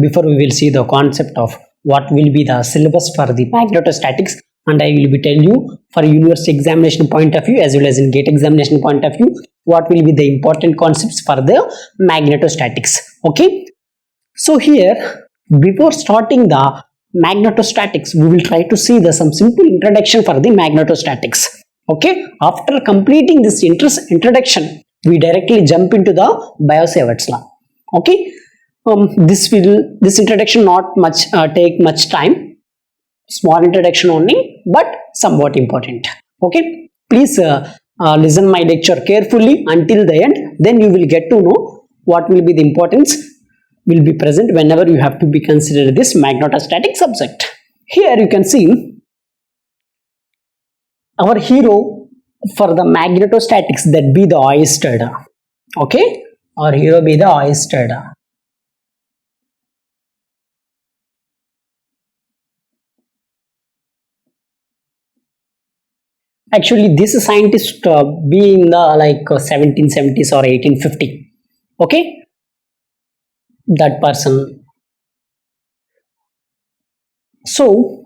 before we will see the concept of what will be the syllabus for the magnetostatics, and I will be telling you for university examination point of view as well as in GATE examination point of view what will be the important concepts for the magnetostatics. Okay, so here before starting the magnetostatics we will try to see some simple introduction for the magnetostatics. Okay, after completing this introduction we directly jump into the Biot-Savart's law. Okay, this introduction not much take much time, small introduction only, but somewhat important. Okay, please listen my lecture carefully until the end, then you will get to know what will be the importance will be present whenever you have to be considered this magnetostatic subject. Here you can see our hero for the magnetostatics, that be the Oersted. Okay, our hero be the Oersted. Actually this scientist be in the 1770s or 1850. Okay, that person. So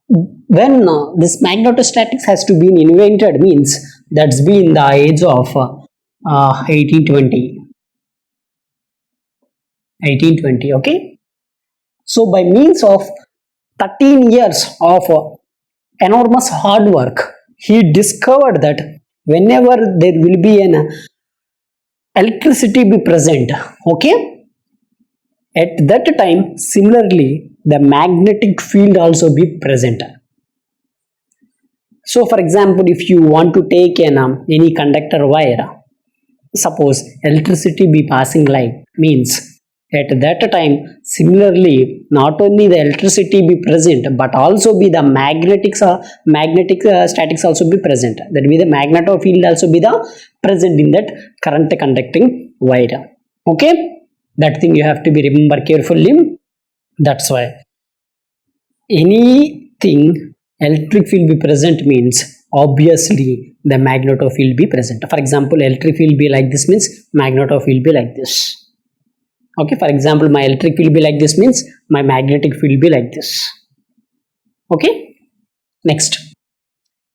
when this magnetostatics has to be invented means that's be in the age of 1820. Okay, so by means of 13 years of enormous hard work he discovered that whenever there will be an electricity be present, okay, at that time similarly the magnetic field also be present. So for example, if you want to take any conductor wire, suppose electricity be passing like means at that time similarly not only the electricity be present but also be the magnetic statics also be present, that be the magnetofield also be the present in that current conducting wire. Okay, that thing you have to be remember carefully. That's why anything electric field be present means obviously the magnetofield be present. For example, electric field be like this means magnetofield be like this. Okay, for example, my electric field be like this means my magnetic field be like this. Okay, next,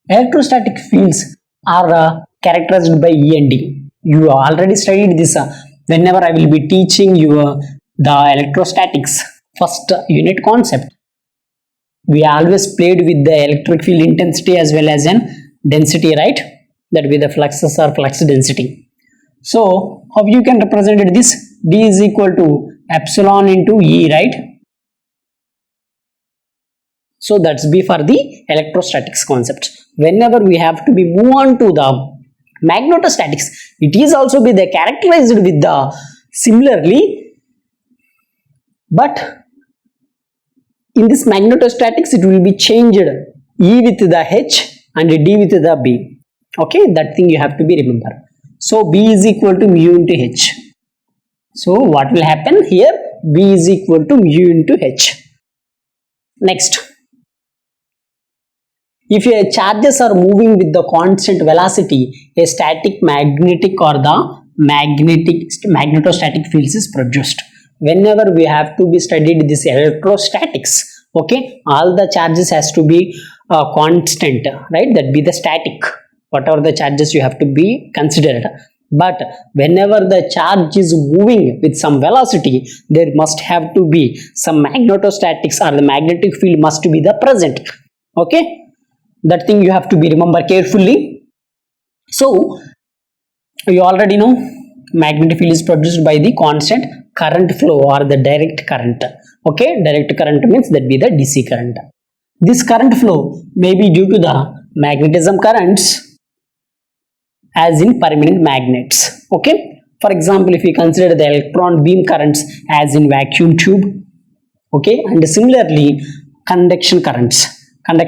electrostatic fields are characterized by E and D. You already studied this whenever I will be teaching you the electrostatics first unit concept. We always played with the electric field intensity as well as an density, right? That be the fluxes or flux density. So how you can represent this? D is equal to epsilon into E, right? So that's be for the electrostatics concept. Whenever we have to be move on to the magnetostatics, it is also be the characterized with the similarly, but in this magnetostatics it will be changed E with the H and D with the B. Okay, that thing you have to be remember. So B is equal to mu into H. So what will happen here? B is equal to mu into H. Next, if your charges are moving with the constant velocity, a static magnetic or the magnetostatic fields is produced. Whenever we have to be studied this electrostatics, okay, all the charges has to be constant, right? That be the static, whatever the charges you have to be considered. But whenever the charge is moving with some velocity, there must have to be some magnetostatics or the magnetic field must be the present. Okay, that thing you have to be remember carefully. So you already know magnetic field is produced by the constant current flow or the direct current. Okay, direct current means that be the DC current. This current flow may be due to the magnetism currents as in permanent magnets. Okay, for example, if we consider the electron beam currents as in vacuum tube, okay, and similarly conduction currents in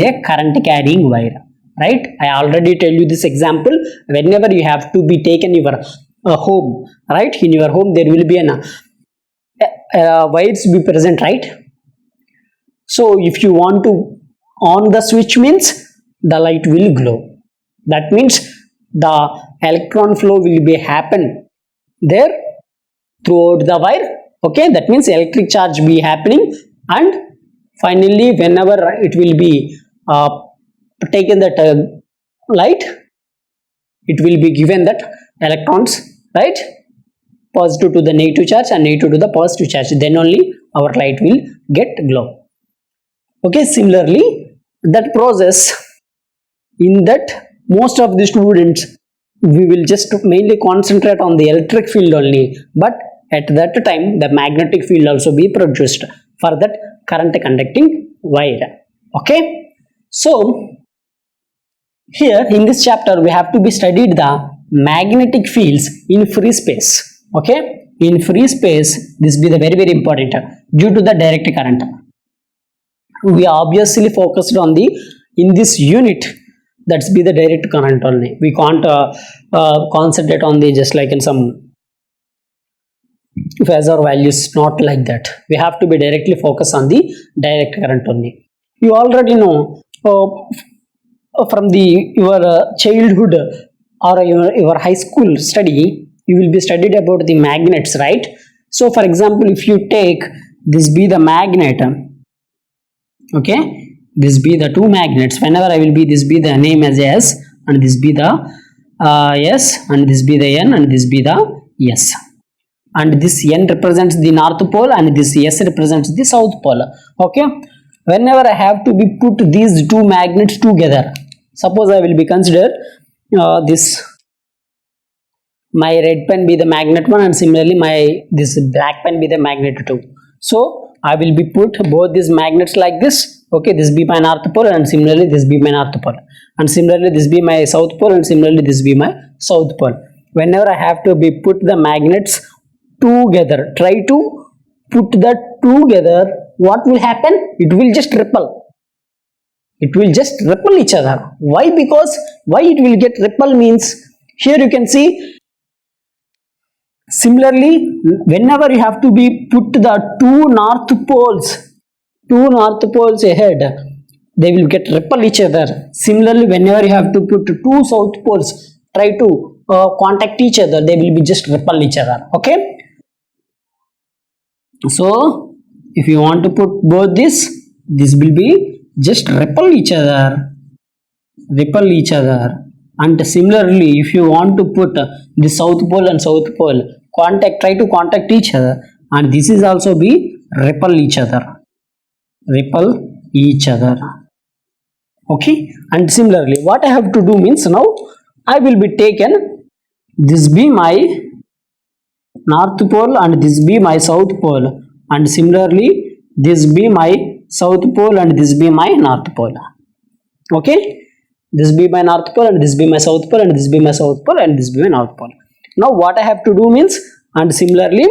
a current carrying wire, right? I already tell you this example. Whenever you have to be taken your home, right? In your home there will be an wires be present, right? So if you want to on the switch means the light will glow. That means the electron flow will be happen there throughout the wire Okay, that means electric charge be happening, and finally whenever it will be taken that light, it will be given that electrons, right, positive to the negative charge and negative to the positive charge, then only our light will get glow. Okay, similarly that process, in that most of the students, we will just mainly concentrate on the electric field only, but at that time the magnetic field also be produced for that current conducting wire. Okay, so here in this chapter we have to be studied the magnetic fields in free space. Okay, in free space this be the very important due to the direct current. We obviously focused on the in this unit, that's be the direct current only. We can't concentrate on the just like in some phasor values, not like that. We have to be directly focused on the direct current only. You already know from the your childhood or your high school study, you will be studied about the magnets, right? So for example, if you take this be the magnet, okay, this be the two magnets, whenever I will be this be the name as S and this be the S and this be the N and this be the S, and this N represents the north pole and this S represents the south pole. Okay, whenever I have to be put these two magnets together, suppose I will be consider this my red pen be the magnet 1 and similarly my this black pen be the magnet 2. So I will be put both these magnets like this. Okay, this be my north pole and similarly this be my north pole, and similarly this be my south pole and similarly this be my south pole. Whenever I have to be put the magnets together, try to put that together, what will happen? It will just repel. It will just repel each other. Why? Because why it will get repel means, here you can see, similarly whenever you have to be put the two north poles ahead, they will get repel each other. Similarly whenever you have to put two south poles, try to contact each other, they will be just repel each other. Okay, so if you want to put both this will be just repel each other, and similarly if you want to put the south pole and south pole try to contact each other, and this is also be repel each other. Okay, and similarly what I have to do means, now I will be taken this be my north pole and this be my south pole, and similarly this be my south pole and this be my north pole. Okay, this be my north pole and this be my south pole and this be my south pole and this be my north pole. Now what I have to do means, and similarly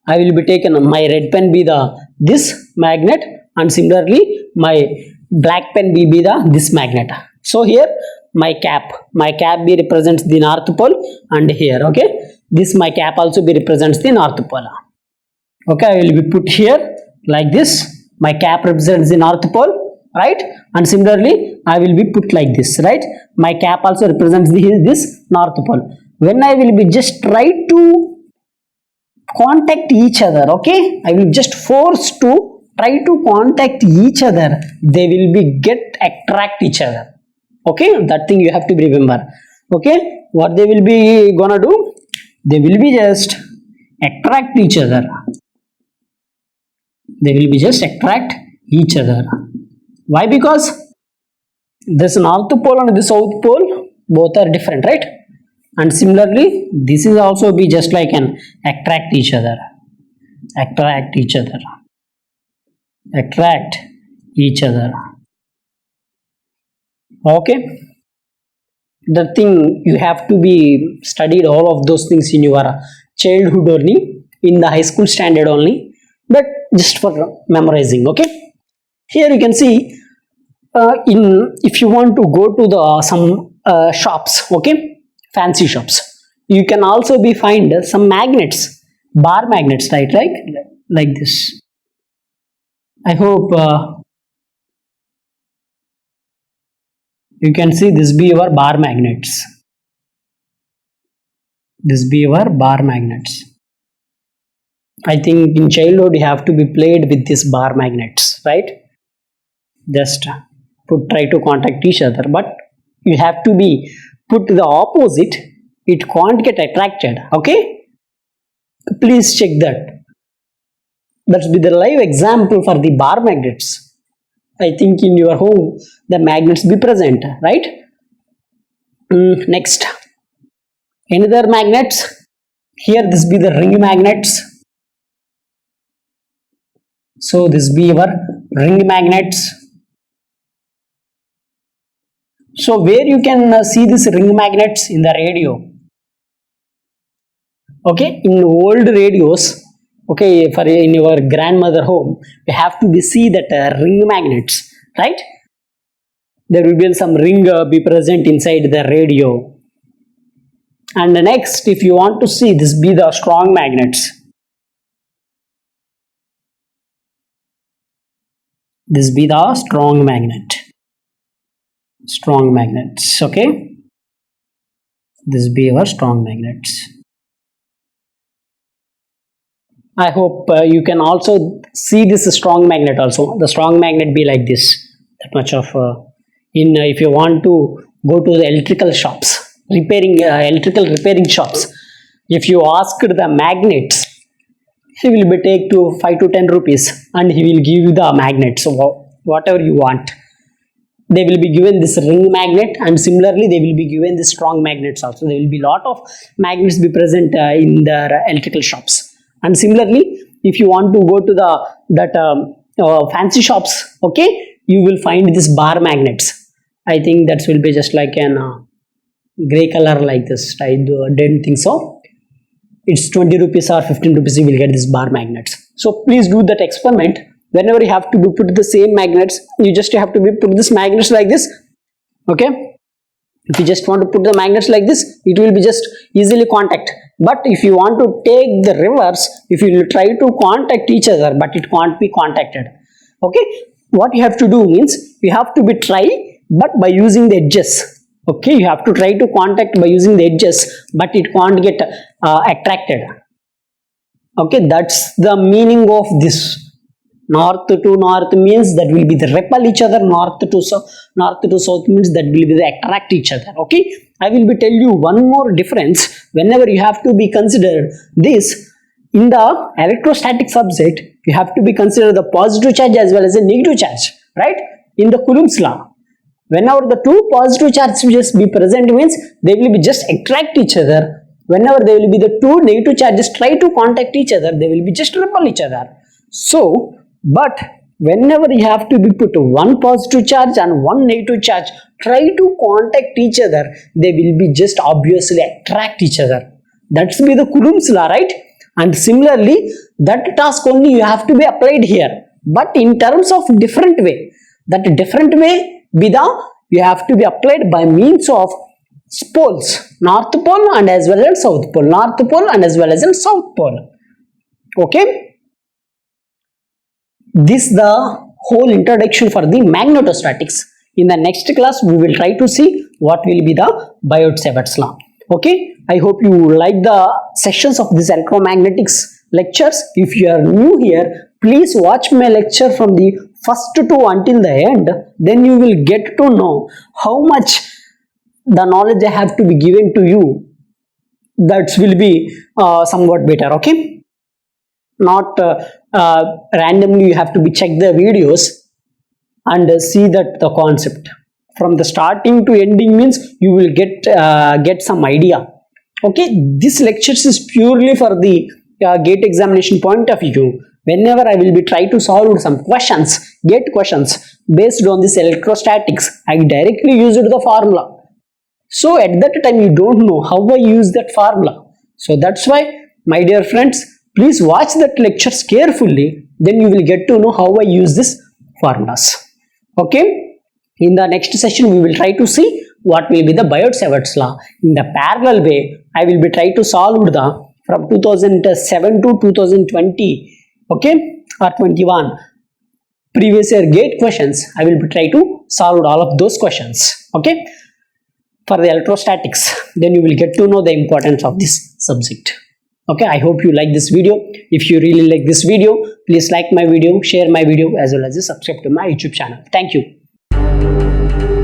I will be taken my red pen be the this magnet and similarly my black pen be the this magnet. So here my cap be represents the north pole, and here, okay, this my cap also be represents the north pole. Okay, I will be put here like this, my cap represents the north pole, right, and similarly I will be put like this, right, my cap also represents this north pole. When I will be just try to contact each other, okay, I will just force to try to contact each other, they will be get attract each other. Okay, that thing you have to remember. Okay, what they will be gonna do, they will be just attract each other, why? Because this north pole and the south pole both are different, right, and similarly this is also be just like an attract each other. Okay, the thing you have to be studied all of those things in your childhood only, in the high school standard only, but just for memorizing. Okay, here you can see in if you want to go to the some shops, okay, fancy shops, you can also be find some magnets, bar magnets, right, like this. I hope you can see this be your bar magnets. I think in childhood you have to be played with these bar magnets, right? Just try to contact each other, but you have to be put the opposite. It can't get attracted. Okay, please check that. That's be the live example for the bar magnets. I think in your home the magnets be present, right? Next, another magnets. Here this be the ring magnets. So this be our ring magnets. So where you can see this ring magnets in the radio. Okay, in old radios, okay, for in your grandmother home, you have to be see that ring magnets, right? There will be some ring be present inside the radio. And next, if you want to see, this be the strong magnets. This be the strong magnet. Strong magnets. Okay, this be our strong magnets. I hope you can also see this strong magnet also. The strong magnet be like this. That much of if you want to go to the electrical shops, electrical repairing shops, if you ask the magnets, he will be take to 5 to 10 rupees and he will give you the magnets. So whatever you want. They will be given this ring magnet, and similarly they will be given the strong magnets also. There will be lot of magnets be present in the electrical shops. And similarly, if you want to go to the fancy shops, okay, you will find this bar magnets. I think that will be just like an gray color like this. I didn't think so. It's 20 rupees or 15 rupees you will get this bar magnets. So please do that experiment. Whenever you have to be put the same magnets, you just have to be put this magnets like this. Okay, if you just want to put the magnets like this, it will be just easily contact. But if you want to take the reverse, if you will try to contact each other, but it can't be contacted. Okay, what you have to do means you have to be try, but by using the edges. Okay, you have to try to contact by using the edges, but it can't get attracted. Okay, that's the meaning of this. North to north means that will be the repel each other. North to south means that will be the attract each other. Okay, I will be tell you one more difference. Whenever you have to be considered this in the electrostatic subject, you have to be considered the positive charge as well as the negative charge, right? In the Coulomb's law, whenever the two positive charges be present means they will be just attract each other. Whenever there will be the two negative charges try to contact each other, they will be just repel each other. So but whenever you have to be put one positive charge and one negative charge try to contact each other, they will be just obviously attract each other. That's be the Coulomb's law, right? And similarly that task only you have to be applied here, but in terms of different way. That different way be the you have to be applied by means of poles, north pole and as well as south pole, north pole and as well as in south pole. Okay, this the whole introduction for the magnetostatics. In the next class we will try to see what will be the Biot-Savart's law. Okay, I hope you like the sections of this electromagnetics lectures. If you are new here, please watch my lecture from the first to until the end. Then you will get to know how much the knowledge I have to be given to you. That will be somewhat better. Okay, not randomly you have to be check the videos and see that the concept from the starting to ending means you will get some idea. Okay, this lectures is purely for the gate examination point of view. Whenever I will be try to solve some questions, gate questions based on this electrostatics, I directly used the formula. So at that time you don't know how I use that formula. So that's why, my dear friends, please watch that lectures carefully. Then you will get to know how I use this formulas. Okay, in the next session we will try to see what will be the Biot-Savart's law. In the parallel way, I will be try to solve the from 2007 to 2020, okay, or 21 previous year gate questions. I will be try to solve all of those questions. Okay, for the electrostatics. Then you will get to know the importance of this subject. Okay, I hope you like this video. If you really like this video, please like my video, share my video, as well as subscribe to my YouTube channel. Thank you.